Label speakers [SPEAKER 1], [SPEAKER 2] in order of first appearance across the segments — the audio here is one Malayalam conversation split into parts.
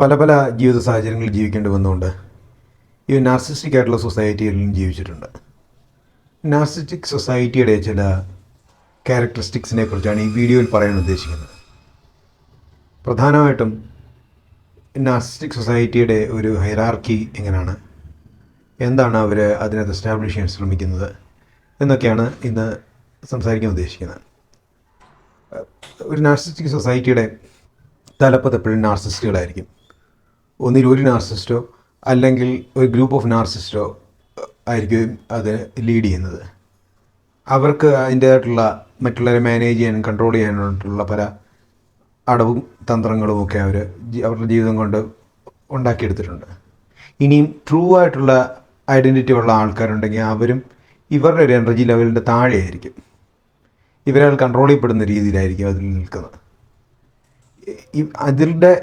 [SPEAKER 1] പല പല ജീവിത സാഹചര്യങ്ങളിൽ ജീവിക്കേണ്ടി വന്നുകൊണ്ട് ഈ നാർസിസ്റ്റിക് ആയിട്ടുള്ള സൊസൈറ്റികളിലും ജീവിച്ചിട്ടുണ്ട്. നാർസിസ്റ്റിക് സൊസൈറ്റിയുടെ ചില ക്യാരക്ടറിസ്റ്റിക്സിനെ കുറിച്ചാണ് ഈ വീഡിയോയിൽ പറയാൻ ഉദ്ദേശിക്കുന്നത്. പ്രധാനമായിട്ടും നാർസിസ്റ്റിക് സൊസൈറ്റിയുടെ ഒരു ഹൈറാർക്കി എങ്ങനെയാണ്, എന്താണ് അവർ അതിനകത്ത് എസ്റ്റാബ്ലിഷ് ചെയ്യാൻ ശ്രമിക്കുന്നത് എന്നൊക്കെയാണ് ഇന്ന് സംസാരിക്കാൻ ഉദ്ദേശിക്കുന്നത്. ഒരു നാർസിസ്റ്റിക് സൊസൈറ്റിയുടെ തലപ്പത്ത് എപ്പോഴും നാർസിസ്റ്റുകളായിരിക്കും. ഒന്നിൽ ഒരു നാർസിസ്റ്റോ അല്ലെങ്കിൽ ഒരു ഗ്രൂപ്പ് ഓഫ് നാർസിസ്റ്റോ ആയിരിക്കും അത് ലീഡ് ചെയ്യുന്നത്. അവർക്ക് അതിൻ്റേതായിട്ടുള്ള മറ്റുള്ളവരെ മാനേജ് ചെയ്യാനും കൺട്രോൾ ചെയ്യാനായിട്ടുള്ള പല അടവും തന്ത്രങ്ങളുമൊക്കെ അവരുടെ ജീവിതം കൊണ്ട് ഉണ്ടാക്കിയെടുത്തിട്ടുണ്ട്. ഇനിയും ട്രൂ ആയിട്ടുള്ള ഐഡൻറ്റിറ്റി ഉള്ള ആൾക്കാരുണ്ടെങ്കിൽ അവരും ഇവരുടെ ഒരു എനർജി ലെവലിൻ്റെ താഴെയായിരിക്കും. ഇവരാൽ കൺട്രോൾ ചെയ്യപ്പെടുന്ന രീതിയിലായിരിക്കും അതിൽ നിൽക്കുന്നത്.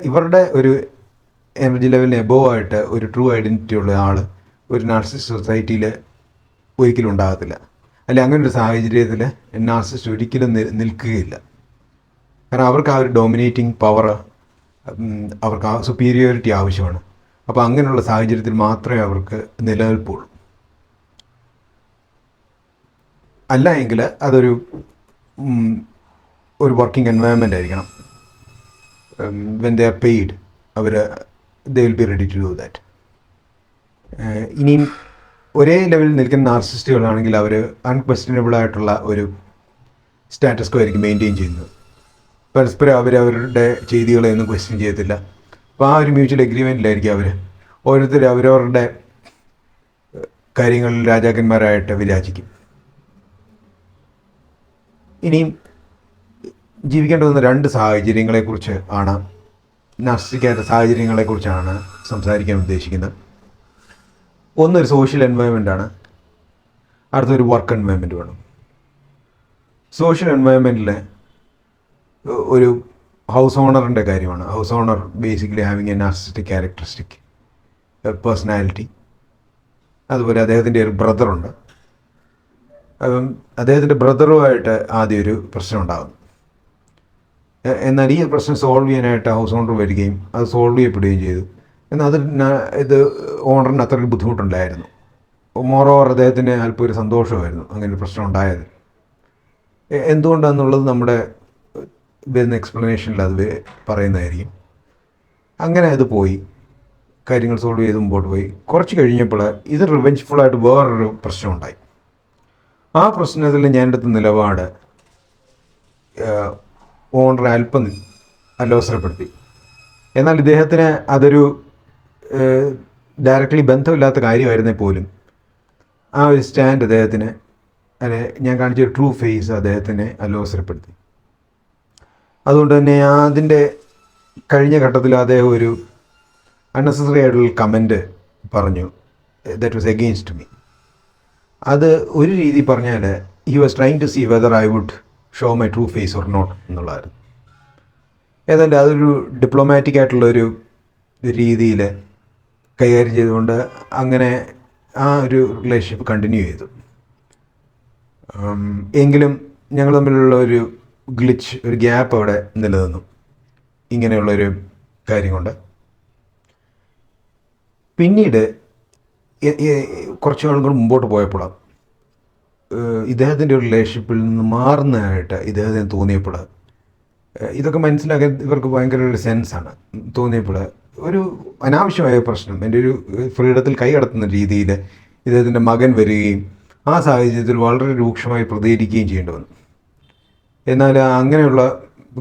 [SPEAKER 1] ഇവരുടെ ഒരു എനർജി ലെവലിന് എബോവ് ആയിട്ട് ഒരു ട്രൂ ഐഡൻറ്റിറ്റി ഉള്ള ആൾ ഒരു നാർസിസ്റ്റ് സൊസൈറ്റിയിൽ ഒരിക്കലും ഉണ്ടാകത്തില്ല. അല്ലെങ്കിൽ അങ്ങനെ ഒരു സാഹചര്യത്തിൽ നാർസിസ്റ്റ് ഒരിക്കലും നിൽക്കുകയില്ല. കാരണം അവർക്ക് ആ ഒരു ഡോമിനേറ്റിംഗ് പവർ, അവർക്ക് ആ സുപ്പീരിയോറിറ്റി ആവശ്യമാണ്. അപ്പോൾ അങ്ങനെയുള്ള സാഹചര്യത്തിൽ മാത്രമേ അവർക്ക് നിലനിൽപ്പുള്ളൂ. അല്ല എങ്കിൽ അതൊരു വർക്കിംഗ് എൻവയൺമെൻ്റ് ആയിരിക്കണം. When they are paid they will be ready to do that. ഇനിയും ഒരേ ലെവലിൽ നിൽക്കുന്ന നാർസിസ്റ്റുകളാണെങ്കിൽ അവർ അൺക്വസ്റ്റ്യനബിൾ ആയിട്ടുള്ള ഒരു സ്റ്റാറ്റസ് കോ ആയിരിക്കും മെയിൻറ്റെയിൻ ചെയ്യുന്നത്. പരസ്പരം അവരവരുടെ ചെയ്തികളെയൊന്നും ക്വസ്റ്റ്യൻ ചെയ്യത്തില്ല. അപ്പോൾ ആ ഒരു മ്യൂച്വൽ എഗ്രിമെൻറ്റിലായിരിക്കും ഓരോരുത്തർ അവരവരുടെ കാര്യങ്ങളിൽ രാജാക്കന്മാരായിട്ട് വിരാജിക്കും. ഇനിയും ജീവിക്കേണ്ടി വന്ന രണ്ട് സാഹചര്യങ്ങളെക്കുറിച്ച് ആണ്, നാർസിസ്റ്റിക് സാഹചര്യങ്ങളെക്കുറിച്ചാണ് സംസാരിക്കാൻ ഉദ്ദേശിക്കുന്നത്. ഒന്നൊരു സോഷ്യൽ എൻവയൺമെൻറ്റാണ്, അടുത്തൊരു വർക്ക് എൻവയൺമെൻറ്റ് വേണം. സോഷ്യൽ എൻവയൺമെൻറ്റിൽ ഒരു ഹൗസ് ഓണറിൻ്റെ കാര്യമാണ്. House owner basically having a narcissistic characteristic personality. അതുപോലെ അദ്ദേഹത്തിൻ്റെ ഒരു ബ്രദറുണ്ട്. അദ്ദേഹത്തിൻ്റെ ബ്രദറുമായിട്ട് ആദ്യം ഒരു പ്രശ്നം ഉണ്ടാകുന്നു. എന്നാൽ ഈ പ്രശ്നം സോൾവ് ചെയ്യാനായിട്ട് ഹൗസ് ഓണർ വരികയും അത് സോൾവ് ചെയ്യപ്പെടുകയും ചെയ്തു. എന്നാൽ ഇത് ഓണറിന് അത്ര ബുദ്ധിമുട്ടുണ്ടായിരുന്നു. മോറോവർ അദ്ദേഹത്തിന് അല്പം ഒരു സന്തോഷമായിരുന്നു അങ്ങനെ ഒരു പ്രശ്നം ഉണ്ടായത്. എന്തുകൊണ്ടാണെന്നുള്ളത് നമ്മുടെ വരുന്ന എക്സ്പ്ലനേഷനിൽ അത് പറയുന്നതായിരിക്കും. അങ്ങനെ അത് പോയി, കാര്യങ്ങൾ സോൾവ് ചെയ്ത് മുമ്പോട്ട് പോയി. കുറച്ച് കഴിഞ്ഞപ്പോൾ ഇത് റിവെഞ്ച്ഫുള്ളായിട്ട് വേറൊരു പ്രശ്നം ഉണ്ടായി. ആ പ്രശ്നത്തിൽ ഞാൻ എടുത്ത നിലപാട് ഓണറെ അല്പം അലോസരപ്പെടുത്തി. എന്നാൽ ഇദ്ദേഹത്തിന് അതൊരു ഡയറക്റ്റ്ലി ബന്ധമില്ലാത്ത കാര്യമായിരുന്നേ പോലും ആ ഒരു സ്റ്റാൻഡ് അദ്ദേഹത്തിന്, ഞാൻ കാണിച്ചൊരു ട്രൂ ഫേസ് അദ്ദേഹത്തിനെ അലോസരപ്പെടുത്തി. അതുകൊണ്ട് തന്നെ അതിൻ്റെ കഴിഞ്ഞ ഘട്ടത്തിൽ അദ്ദേഹം ഒരു അൺനെസസറി ആയിട്ടുള്ള കമൻറ്റ് പറഞ്ഞു, ദാറ്റ് വാസ് എഗെയിൻസ്റ്റ് മീ. അത് ഒരു രീതി പറഞ്ഞാൽ he was trying to see whether I would show my true face or not എന്നുള്ളതായിരുന്നു. ഏതാണ്ട് അതൊരു ഡിപ്ലോമാറ്റിക് ആയിട്ടുള്ളൊരു രീതിയിൽ കൈകാര്യം ചെയ്തുകൊണ്ട് അങ്ങനെ ആ ഒരു റിലേഷൻഷിപ്പ് കണ്ടിന്യൂ ചെയ്തു. എങ്കിലും ഞങ്ങൾ തമ്മിലുള്ള ഒരു ഗ്ലിച്ച്, ഒരു ഗ്യാപ്പ് അവിടെ നിലനിന്നു ഇങ്ങനെയുള്ളൊരു കാര്യം കൊണ്ട്. പിന്നീട് കുറച്ച് നാളുകൾ മുമ്പോട്ട് പോയപ്പോഴാണ് ഇദ്ദേഹത്തിൻ്റെ ഒരു റിലേഷൻഷിപ്പിൽ നിന്ന് മാറുന്നതായിട്ട് ഇദ്ദേഹത്തിന് തോന്നിയപ്പോൾ, ഇതൊക്കെ മനസ്സിലാക്കാൻ ഇവർക്ക് ഭയങ്കര ഒരു സെൻസാണ് തോന്നിയപ്പോൾ, ഒരു അനാവശ്യമായ പ്രശ്നം എൻ്റെ ഒരു ഫ്രീഡത്തിൽ കൈകടത്തുന്ന രീതിയിൽ ഇദ്ദേഹത്തിൻ്റെ മകൻ വരികയും ആ സാഹചര്യത്തിൽ വളരെ രൂക്ഷമായി പ്രതികരിക്കുകയും ചെയ്യേണ്ടി വന്നു. എന്നാൽ അങ്ങനെയുള്ള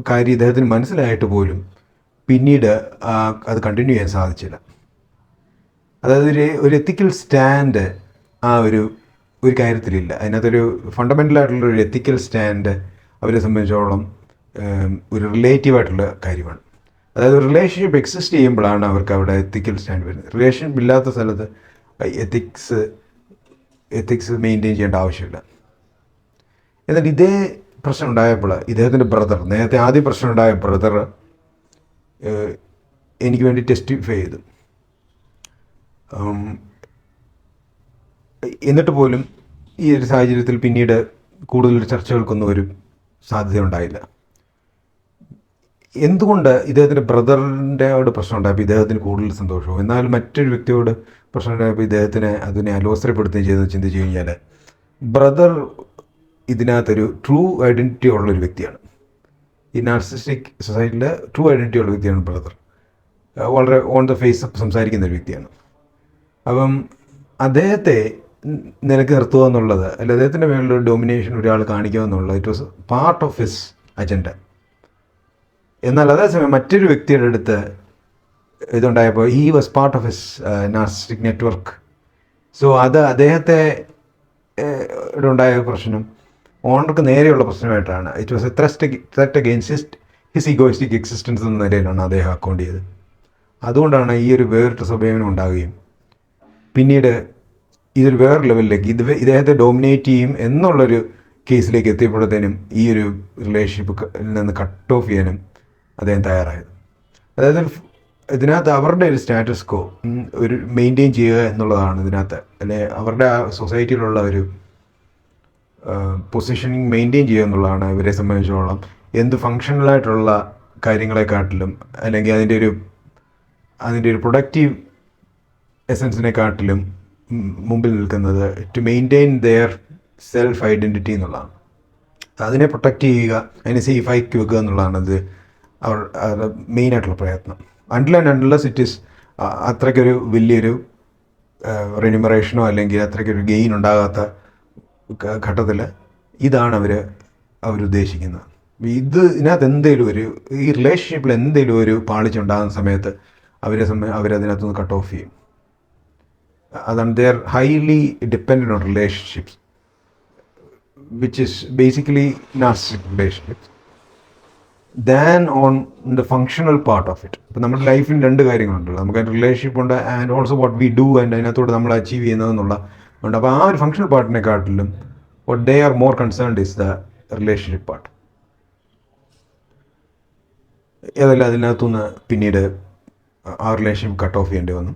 [SPEAKER 1] കാര്യം ഇദ്ദേഹത്തിന് മനസ്സിലായിട്ട് പോലും പിന്നീട് അത് കണ്ടിന്യൂ ചെയ്യാൻ സാധിച്ചില്ല. അതായത് ഒരു എത്തിക്കൽ സ്റ്റാൻഡ് ആ ഒരു കാര്യത്തിലില്ല. അതിനകത്തൊരു ഫണ്ടമെൻ്റലായിട്ടുള്ളൊരു എത്തിക്കൽ സ്റ്റാൻഡ് അവരെ സംബന്ധിച്ചോളം ഒരു റിലേറ്റീവായിട്ടുള്ള കാര്യമാണ്. അതായത് റിലേഷൻഷിപ്പ് എക്സിസ്റ്റ് ചെയ്യുമ്പോഴാണ് അവർക്ക് അവിടെ എത്തിക്കൽ സ്റ്റാൻഡ് വരുന്നത്. റിലേഷൻഷിപ്പ് ഇല്ലാത്ത സ്ഥലത്ത് എത്തിക്സ് മെയിൻറ്റെയിൻ ചെയ്യേണ്ട ആവശ്യമില്ല. എന്നിട്ട് ഇതേ പ്രശ്നം ഉണ്ടായപ്പോൾ ഇദ്ദേഹത്തിൻ്റെ ബ്രദർ, നേരത്തെ ആദ്യം പ്രശ്നം ഉണ്ടായ ബ്രദർ എനിക്ക് വേണ്ടി ടെസ്റ്റിഫൈ ചെയ്തു. എന്നിട്ട് പോലും ഈ ഒരു സാഹചര്യത്തിൽ പിന്നീട് കൂടുതൽ ചർച്ചകൾക്കൊന്നും ഒരു സാധ്യത ഉണ്ടായില്ല. എന്തുകൊണ്ട് ഇദ്ദേഹത്തിൻ്റെ ബ്രദറിൻ്റെയോട് പ്രശ്നം ഉണ്ടായപ്പോൾ ഇദ്ദേഹത്തിന് കൂടുതൽ സന്തോഷവും, എന്നാൽ മറ്റൊരു വ്യക്തിയോട് പ്രശ്നം ഉണ്ടായപ്പോൾ ഇദ്ദേഹത്തിനെ അതിനെ അലോസരപ്പെടുത്തുകയും ചെയ്തെന്ന് ചിന്തിച്ചു കഴിഞ്ഞാൽ, ബ്രദർ ഇതിനകത്തൊരു ട്രൂ ഐഡൻറ്റിറ്റി ഉള്ളൊരു വ്യക്തിയാണ്. ഈ നാർസിസ്റ്റിക് സൊസൈറ്റിയിൽ ട്രൂ ഐഡൻറ്റിറ്റി ഉള്ള വ്യക്തിയാണ് ബ്രദർ. വളരെ ഓൺ ദ ഫേസ് സംസാരിക്കുന്ന ഒരു വ്യക്തിയാണ്. അപ്പം അദ്ദേഹത്തെ നിലക്ക് നിർത്തുക എന്നുള്ളത്, അല്ല അദ്ദേഹത്തിൻ്റെ മേളിലൊരു ഡൊമിനേഷൻ ഒരാൾ കാണിക്കുക എന്നുള്ളത്, it was part of his agenda. എന്നാൽ അതേസമയം മറ്റൊരു വ്യക്തിയുടെ അടുത്ത് ഇതുണ്ടായപ്പോൾ he was part of his narcissistic network. So അത് അദ്ദേഹത്തെ ഉണ്ടായ പ്രശ്നം ഓണർക്ക് നേരെയുള്ള പ്രശ്നമായിട്ടാണ്. It was a threat against his egoistic existence എന്ന നിലയിലാണ് അദ്ദേഹം അക്കൗണ്ട് ചെയ്തത്. അതുകൊണ്ടാണ് ഈ ഒരു വേറിട്ട സ്വഭാവം ഉണ്ടാവുകയും പിന്നീട് ഇതൊരു വേറെ ലെവലിലേക്ക് ഇദ്ദേഹത്തെ ഡോമിനേറ്റ് ചെയ്യും എന്നുള്ളൊരു കേസിലേക്ക് എത്തിയപ്പോഴത്തേനും ഈ ഒരു റിലേഷൻഷിപ്പിൽ നിന്ന് കട്ട് ഓഫ് ചെയ്യാനും അദ്ദേഹം തയ്യാറായത്. അതായത് ഇതിനകത്ത് അവരുടെ ഒരു സ്റ്റാറ്റസ് കോ ഒരു മെയിൻറ്റെയിൻ ചെയ്യുക എന്നുള്ളതാണ് ഇതിനകത്ത്, അല്ലെ അവരുടെ ആ സൊസൈറ്റിയിലുള്ള ഒരു പൊസിഷനിങ് മെയിൻറ്റെയിൻ ചെയ്യുക എന്നുള്ളതാണ് ഇവരെ സംബന്ധിച്ചിടത്തോളം എന്ത് ഫങ്ഷണലായിട്ടുള്ള കാര്യങ്ങളെക്കാട്ടിലും, അല്ലെങ്കിൽ അതിൻ്റെ ഒരു പ്രൊഡക്റ്റീവ് എസൻസിനെക്കാട്ടിലും മുമ്പിൽ നിൽക്കുന്നത് to maintain their self identity എന്നുള്ളതാണ്. അതിനെ പ്രൊട്ടക്റ്റ് ചെയ്യുക, അതിനെ സേഫാക്കി വെക്കുക എന്നുള്ളതാണ് അത് അവരുടെ മെയിനായിട്ടുള്ള പ്രയത്നം. അൺലെസ് ഇറ്റ് ഈസ് അത്രയ്ക്കൊരു വലിയൊരു റെന്യൂമറേഷനോ അല്ലെങ്കിൽ അത്രയ്ക്കൊരു ഗെയിൻ ഉണ്ടാകാത്ത ഘട്ടത്തിൽ ഇതാണ് അവരുദ്ദേശിക്കുന്നത്. ഇതിനകത്ത് എന്തെങ്കിലും ഈ റിലേഷൻഷിപ്പിൽ എന്തെങ്കിലും ഒരു പാളിച്ചുണ്ടാകുന്ന സമയത്ത് അവരതിനകത്തുനിന്ന് കട്ട് ഓഫ് ചെയ്യും. അതാണ് they are highly dependent on relationships, which is basically narcissistic relationships than on the functional part of it. ഇപ്പം നമ്മുടെ ലൈഫിൽ രണ്ട് കാര്യങ്ങളുണ്ടല്ലോ, നമുക്ക് അതിൻ്റെ റിലേഷൻഷിപ്പ് ഉണ്ട് and also what we do and അതിനകത്തോടെ നമ്മൾ അച്ചീവ് ചെയ്യുന്നതെന്നുള്ള ഉണ്ട്. അപ്പോൾ ആ ഒരു ഫങ്ഷണൽ പാർട്ടിനെക്കാട്ടിലും what they are more concerned is the relationship part. ഏതല്ല അതിനകത്തുനിന്ന് പിന്നീട് ആ റിലേഷൻഷിപ്പ് കട്ട് ഓഫ് ചെയ്യേണ്ടി വന്നു.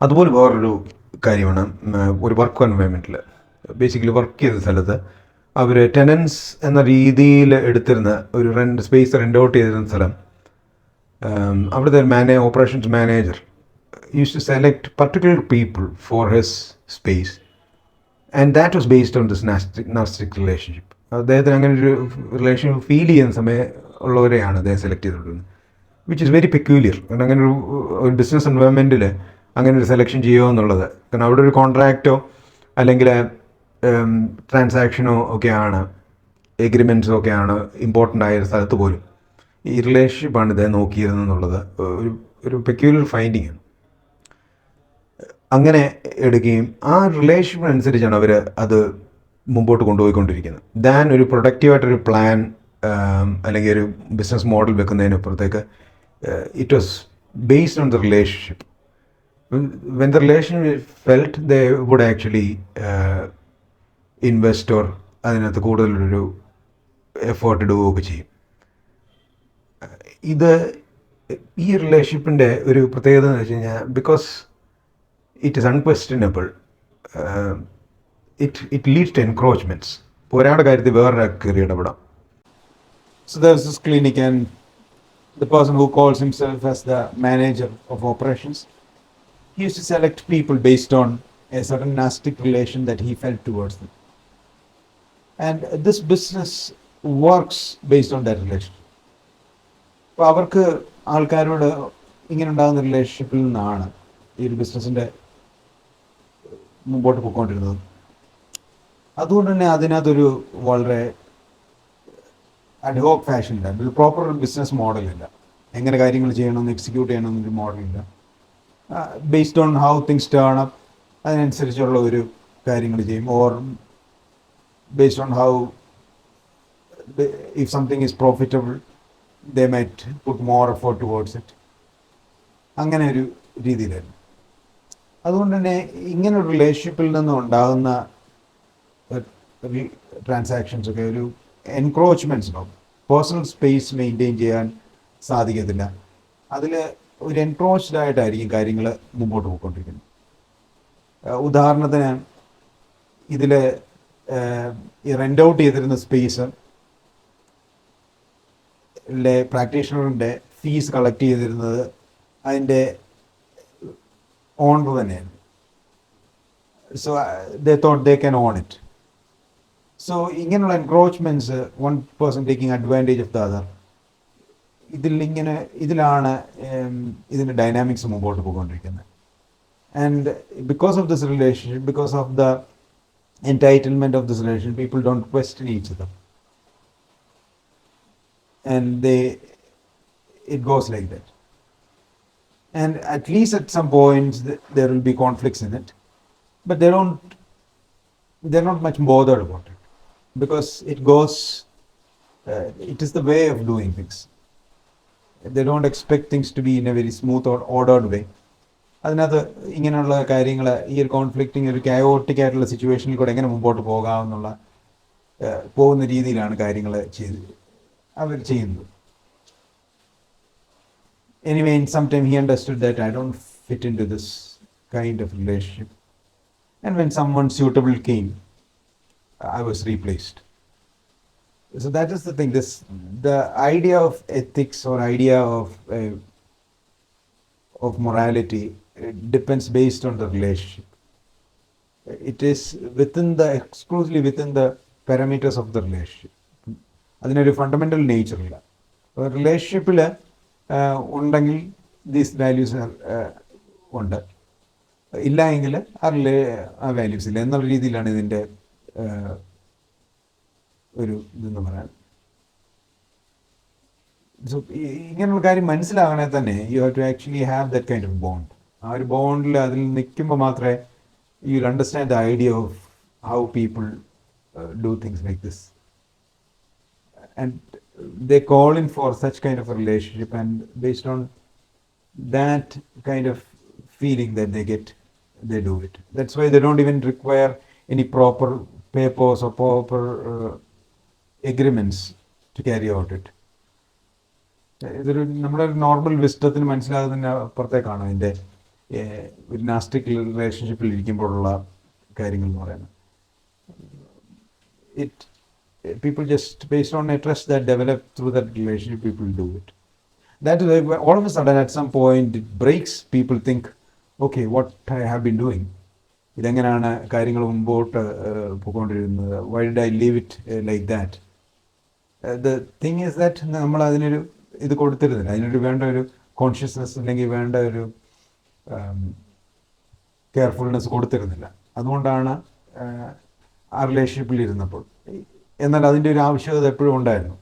[SPEAKER 1] അതുപോലെ വേറൊരു കാര്യമാണ്, ഒരു വർക്ക് എൻവയോൺമെൻറ്റിൽ ബേസിക്കലി വർക്ക് ചെയ്ത സ്ഥലത്ത് അവർ ടെനൻസ് എന്ന രീതിയിൽ എടുത്തിരുന്ന ഒരു സ്പേസ് റെൻ്റ് ഔട്ട് ചെയ്തിരുന്ന സ്ഥലം, അവിടുത്തെ operations manager use to select particular people for his space. And that was based on this narcissistic relationship. അദ്ദേഹത്തിന് അങ്ങനെ ഒരു റിലേഷൻഷിപ്പ് ഫീൽ ചെയ്യുന്ന സമയം ഉള്ളവരെയാണ് അദ്ദേഹം സെലക്ട് ചെയ്തിട്ടുള്ളത്, വിച്ച് ഇസ് വെരി പെക്യൂലിയർ. കാരണം അങ്ങനെ ഒരു ബിസിനസ് എൻവയോൺമെൻറ്റിൽ അങ്ങനെ ഒരു സെലക്ഷൻ ചെയ്യുക എന്നുള്ളത്, കാരണം അവിടെ ഒരു കോൺട്രാക്റ്റോ അല്ലെങ്കിൽ ട്രാൻസാക്ഷനോ ഒക്കെയാണ്, എഗ്രിമെൻറ്റ്സോ ഒക്കെയാണ് ഇമ്പോർട്ടൻ്റ് ആയ സ്ഥലത്ത് പോലും ഈ റിലേഷൻഷിപ്പാണ് ഇദ്ദേഹം നോക്കിയിരുന്നെന്നുള്ളത് ഒരു പെക്യൂലിയർ ഫൈൻഡിങ് ആണ്. അങ്ങനെ എടുക്കുകയും ആ റിലേഷൻഷിപ്പിനനുസരിച്ചാണ് അവർ അത് മുമ്പോട്ട് കൊണ്ടുപോയിക്കൊണ്ടിരിക്കുന്നത്. ദാൻ ഒരു പ്രൊഡക്റ്റീവായിട്ടൊരു പ്ലാൻ അല്ലെങ്കിൽ ഒരു ബിസിനസ് മോഡൽ വെക്കുന്നതിനപ്പുറത്തേക്ക് it was based on the relationship. When the relationship felt they would actually invest or അതിനകത്ത് കൂടുതലൊരു എഫേർട്ട് ഇടുകയൊക്കെ ചെയ്യും. ഈ റിലേഷൻഷിപ്പിൻ്റെ ഒരു പ്രത്യേകത എന്ന് വെച്ച് കഴിഞ്ഞാൽ, because it is unquestionable, it leads to encroachments. ഒരാളുടെ കാര്യത്തിൽ വേറൊരാൾക്ക് കയറി ഇടപെടാം. So there is this clinic and the person who calls himself as the manager of operations, he used to select people based on a certain narcissistic relation that he felt towards them. And this business works based on that relation. അപ്പോൾ അവർക്ക് ആൾക്കാരോട് ഇങ്ങനെ ഉണ്ടാകുന്ന റിലേഷൻഷിപ്പിൽ നിന്നാണ് ഈ ഒരു ബിസിനസ്സിൻ്റെ മുമ്പോട്ട് പോയിക്കൊണ്ടിരുന്നത്. അതുകൊണ്ട് തന്നെ അതിനകത്തൊരു വളരെ അഡ്ഹോക്ക് ഫാഷനില്ല, ഒരു പ്രോപ്പർ ബിസിനസ് മോഡലില്ല. എങ്ങനെ കാര്യങ്ങൾ ചെയ്യണമെന്ന് എക്സിക്യൂട്ട് ചെയ്യണമെന്നൊരു മോഡലില്ല. Based on how things turn up അതിനനുസരിച്ചുള്ള ഒരു കാര്യങ്ങൾ ചെയ്യും. Or based on how if something is profitable they might put more effort towards it. അങ്ങനെ ഒരു രീതിയിലായിരുന്നു. അതുകൊണ്ട് തന്നെ ഇങ്ങനെ ഒരു റിലേഷൻഷിപ്പിൽ നിന്ന് ഉണ്ടാകുന്ന ട്രാൻസാക്ഷൻസ് ഒക്കെ ഒരു എൻക്രോച്ച്മെൻറ്റ്സ് ഉണ്ടാവും. പേഴ്സണൽ സ്പേസ് മെയിൻറ്റെയിൻ ചെയ്യാൻ സാധിക്കത്തില്ല. അതിൽ ഒരു എൻക്രോച്ച്ഡ് ആയിട്ടായിരിക്കും കാര്യങ്ങൾ മുമ്പോട്ട് പോയിക്കൊണ്ടിരിക്കുന്നത്. ഉദാഹരണത്തിന് ഇതിൽ ഈ റെൻ്റ് ഔട്ട് ചെയ്തിരുന്ന സ്പേസ്
[SPEAKER 2] പ്രാക്ടീഷണറിൻ്റെ ഫീസ് കളക്ട് ചെയ്തിരുന്നത് അതിൻ്റെ ഓണർ തന്നെയാണ്. So they thought they can own it. So ഇങ്ങനെയുള്ള encroachments, one person taking advantage of the other, ഇതിലാണ് ഇതിൻ്റെ ഡൈനാമിക്സ് മുമ്പോട്ട് പോയിക്കൊണ്ടിരിക്കുന്നത്. And because of this relationship, because of the entitlement of this relation, people don't question each other, and it goes like that. And at least at some points there will be conflicts in it, but they're not much bothered about it, because it is the way of doing things. They don't expect things to be in a very smooth or ordered way. അതിനകത്ത് ഇങ്ങനെയുള്ള കാര്യങ്ങൾ, ഈ ഒരു കോൺഫ്ലിക്റ്റിങ്, ഒരു കയോട്ടിക് ആയിട്ടുള്ള സിറ്റുവേഷനിൽ കൂടെ എങ്ങനെ മുമ്പോട്ട് പോകാമെന്നുള്ള പോകുന്ന രീതിയിലാണ് കാര്യങ്ങൾ അവർ ചെയ്യുന്നത്. Anyway, in some time he understood that I don't fit in to this kind of relationship, and when someone suitable came, I was replaced. So that is the thing. The idea of ethics or idea of morality, it depends based on the relationship. It is exclusively within the parameters of the relationship. അതിനൊരു ഫണ്ടമെൻ്റൽ നേച്ചർ ഇല്ല. റിലേഷൻഷിപ്പിൽ ഉണ്ടെങ്കിൽ ദീസ് വാല്യൂസ് ഉണ്ട്, ഇല്ല എങ്കിൽ ആ വാല്യൂസ് ഇല്ല എന്നുള്ള രീതിയിലാണ് ഇതിൻ്റെ ഒരു ഇതെന്ന് പറയാൻ. സോ ഇങ്ങനെയുള്ള കാര്യം മനസ്സിലാകണേ തന്നെ you have to actually have that kind of bond. ആ ഒരു ബോണ്ടിൽ അതിൽ നിൽക്കുമ്പോൾ മാത്രമേ you will understand the idea of how people do things like this. And they call in for such kind of a relationship, and based on that kind of feeling that they get, they do it. That's why they don't even require any proper papers or proper agreements to carry out it. ഇതൊരു നമ്മുടെ നോർമൽ വിസ്റ്റത്തിന് മനസ്സിലാകുന്നതിന് അപ്പുറത്തേക്കാണ് ഇതിൻ്റെ ഒരു നാസ്റ്റിക് റിലേഷൻഷിപ്പിൽ ഇരിക്കുമ്പോഴുള്ള കാര്യങ്ങൾ എന്ന് പറയുന്നത്. People just, based on a trust that develops through that relationship, people do it. That is why all of a sudden at some point it breaks. People think, okay, what I have been doing, ഇതെങ്ങനെയാണ് കാര്യങ്ങൾ മുമ്പോട്ട് പോയിക്കൊണ്ടിരുന്നത്, why did I leave it like that? The thing is that നമ്മൾ അതിനൊരു ഇത് കൊടുത്തിരുന്നില്ല, അതിനൊരു വേണ്ട ഒരു കോൺഷ്യസ്നെസ് അല്ലെങ്കിൽ വേണ്ട ഒരു കെയർഫുൾനെസ് കൊടുത്തിരുന്നില്ല. അതുകൊണ്ടാണ് ആ റിലേഷൻഷിപ്പിൽ ഇരുന്നപ്പോൾ. എന്നാൽ അതിൻ്റെ ഒരു ആവശ്യകത എപ്പോഴും ഉണ്ടായിരുന്നു.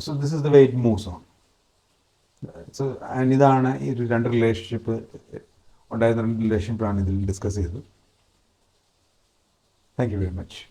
[SPEAKER 2] So this is the way it moves on. So and ഇതാണ് ഈ ഒരു രണ്ട് റിലേഷൻഷിപ്പ് ഉണ്ടായിരുന്ന റിലേഷൻഷിപ്പാണ് ഇതിൽ ഡിസ്കസ് ചെയ്തത്. Thank you very much.